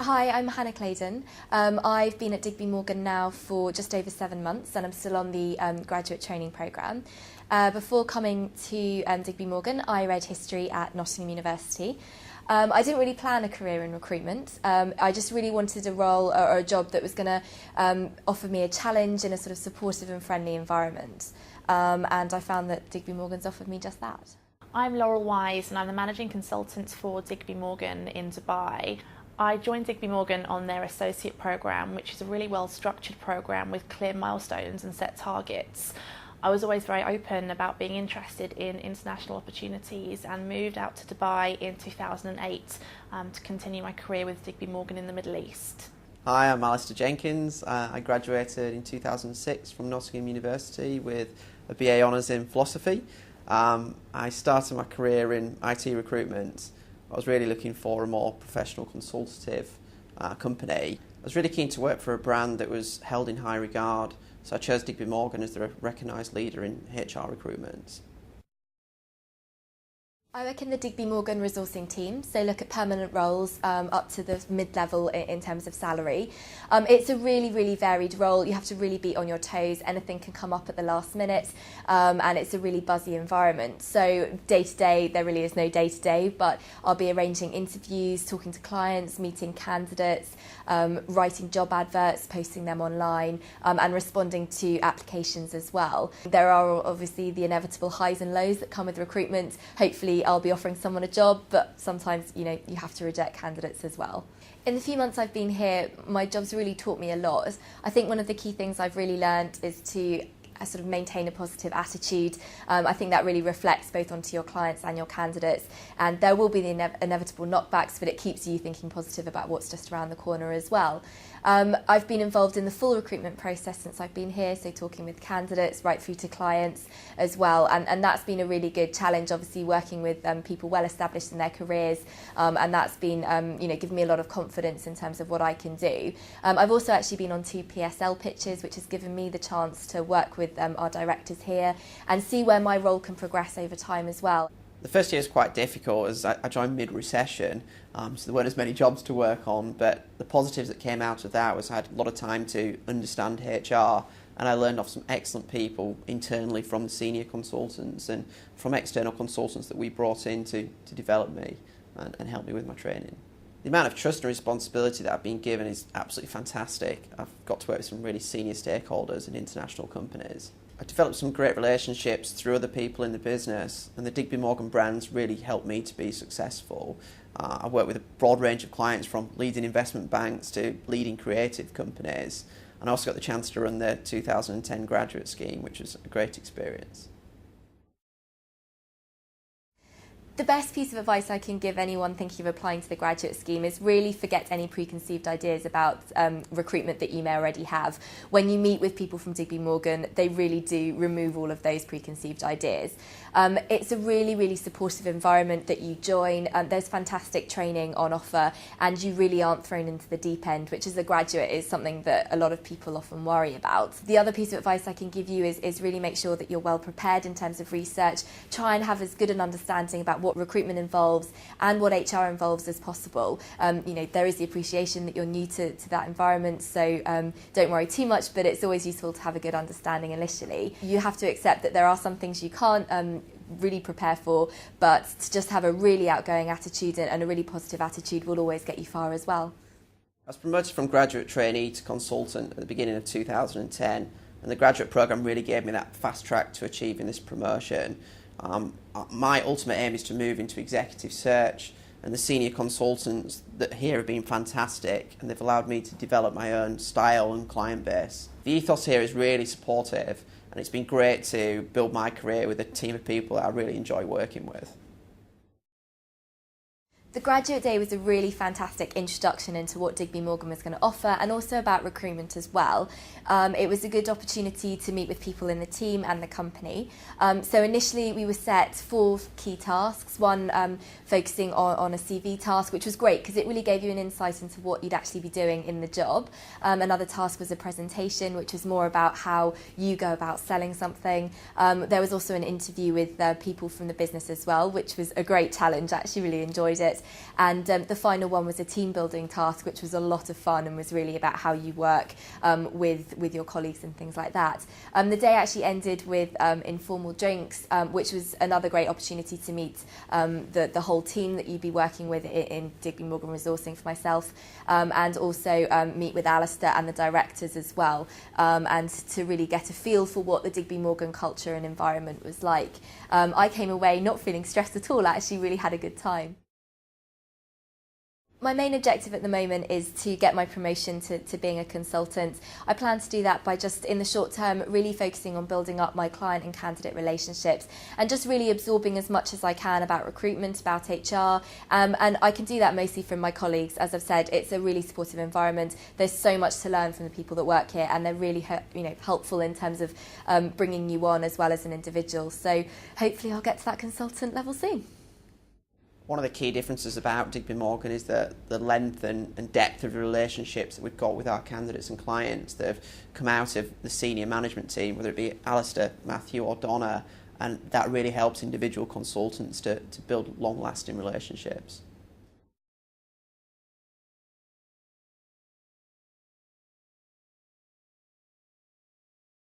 Hi, I'm Hannah Claydon. I've been at Digby Morgan now for just over 7 months and I'm still on the graduate training programme. Before coming to Digby Morgan, I read history at Nottingham University. I didn't really plan a career in recruitment. I just really wanted a role or a job that was going to offer me a challenge in a sort of supportive and friendly environment. And I found that Digby Morgan's offered me just that. I'm Laurel Wise and I'm the Managing Consultant for Digby Morgan in Dubai. I joined Digby Morgan on their associate programme, which is a really well structured programme with clear milestones and set targets. I was always very open about being interested in international opportunities and moved out to Dubai in 2008 to continue my career with Digby Morgan in the Middle East. Hi, I'm Alistair Jenkins. I graduated in 2006 from Nottingham University with a BA Honours in Philosophy. I started my career in IT recruitment. I was really looking for a more professional consultative company. I was really keen to work for a brand that was held in high regard, so I chose Digby Morgan as the recognised leader in HR recruitment. I work in the Digby Morgan resourcing team, so look at permanent roles up to the mid-level in terms of salary. It's a really varied role. You have to really be on your toes. Anything can come up at the last minute, and it's a really buzzy environment. So day to day, there really is no day to day, but I'll be arranging interviews, talking to clients, meeting candidates, writing job adverts, posting them online, and responding to applications as well. There are obviously the inevitable highs and lows that come with recruitment. Hopefully I'll be offering someone a job, but sometimes, you have to reject candidates as well. In the few months I've been here, my job's really taught me a lot. I think one of the key things I've really learned is to sort of maintain a positive attitude. I think that really reflects both onto your clients and your candidates, and there will be the inevitable knockbacks, but it keeps you thinking positive about what's just around the corner as well. I've been involved in the full recruitment process since I've been here, so talking with candidates right through to clients as well, and that's been a really good challenge, obviously working with people well established in their careers, and that's been given me a lot of confidence in terms of what I can do. I've also actually been on 2 PSL pitches, which has given me the chance to work with our directors here and see where my role can progress over time as well. The first year was quite difficult as I joined mid-recession, so there weren't as many jobs to work on, but the positives that came out of that was I had a lot of time to understand HR, and I learned off some excellent people internally from the senior consultants and from external consultants that we brought in to develop me and help me with my training. The amount of trust and responsibility that I've been given is absolutely fantastic. I've got to work with some really senior stakeholders in international companies. I developed some great relationships through other people in the business, and the Digby Morgan brands really helped me to be successful. I work with a broad range of clients from leading investment banks to leading creative companies, and I also got the chance to run the 2010 graduate scheme, which was a great experience. The best piece of advice I can give anyone thinking of applying to the graduate scheme is really forget any preconceived ideas about recruitment that you may already have. When you meet with people from Digby Morgan, they really do remove all of those preconceived ideas. It's a really supportive environment that you join. There's fantastic training on offer, and you really aren't thrown into the deep end, which as a graduate is something that a lot of people often worry about. The other piece of advice I can give you is really make sure that you're well prepared in terms of research. Try and have as good an understanding about what recruitment involves and what HR involves as possible. There is the appreciation that you're new to that environment, so don't worry too much, but it's always useful to have a good understanding initially. You have to accept that there are some things you can't really prepare for, but to just have a really outgoing attitude and a really positive attitude will always get you far as well. I was promoted from graduate trainee to consultant at the beginning of 2010, and the graduate programme really gave me that fast track to achieving this promotion. My ultimate aim is to move into executive search, and the senior consultants that here have been fantastic, and they've allowed me to develop my own style and client base. The ethos here is really supportive, and it's been great to build my career with a team of people that I really enjoy working with. The graduate day was a really fantastic introduction into what Digby Morgan was going to offer, and also about recruitment as well. It was a good opportunity to meet with people in the team and the company. So initially we were set 4 key tasks, one focusing on a CV task, which was great because it really gave you an insight into what you'd actually be doing in the job. Another task was a presentation, which was more about how you go about selling something. There was also an interview with people from the business as well, which was a great challenge. I actually really enjoyed it. it. And the final one was a team building task, which was a lot of fun and was really about how you work with your colleagues and things like that. The day actually ended with informal drinks, which was another great opportunity to meet the whole team that you'd be working with in Digby Morgan Resourcing for myself, and also meet with Alistair and the directors as well, and to really get a feel for what the Digby Morgan culture and environment was like. I came away not feeling stressed at all, I actually really had a good time. My main objective at the moment is to get my promotion to being a consultant. I plan to do that by just, in the short term, really focusing on building up my client and candidate relationships and just really absorbing as much as I can about recruitment, about HR, and I can do that mostly from my colleagues. As I've said, it's a really supportive environment. There's so much to learn from the people that work here, and they're really helpful in terms of bringing you on as well as an individual. So hopefully I'll get to that consultant level soon. One of the key differences about Digby Morgan is the length and depth of the relationships that we've got with our candidates and clients that have come out of the senior management team, whether it be Alistair, Matthew or Donna, and that really helps individual consultants to build long-lasting relationships.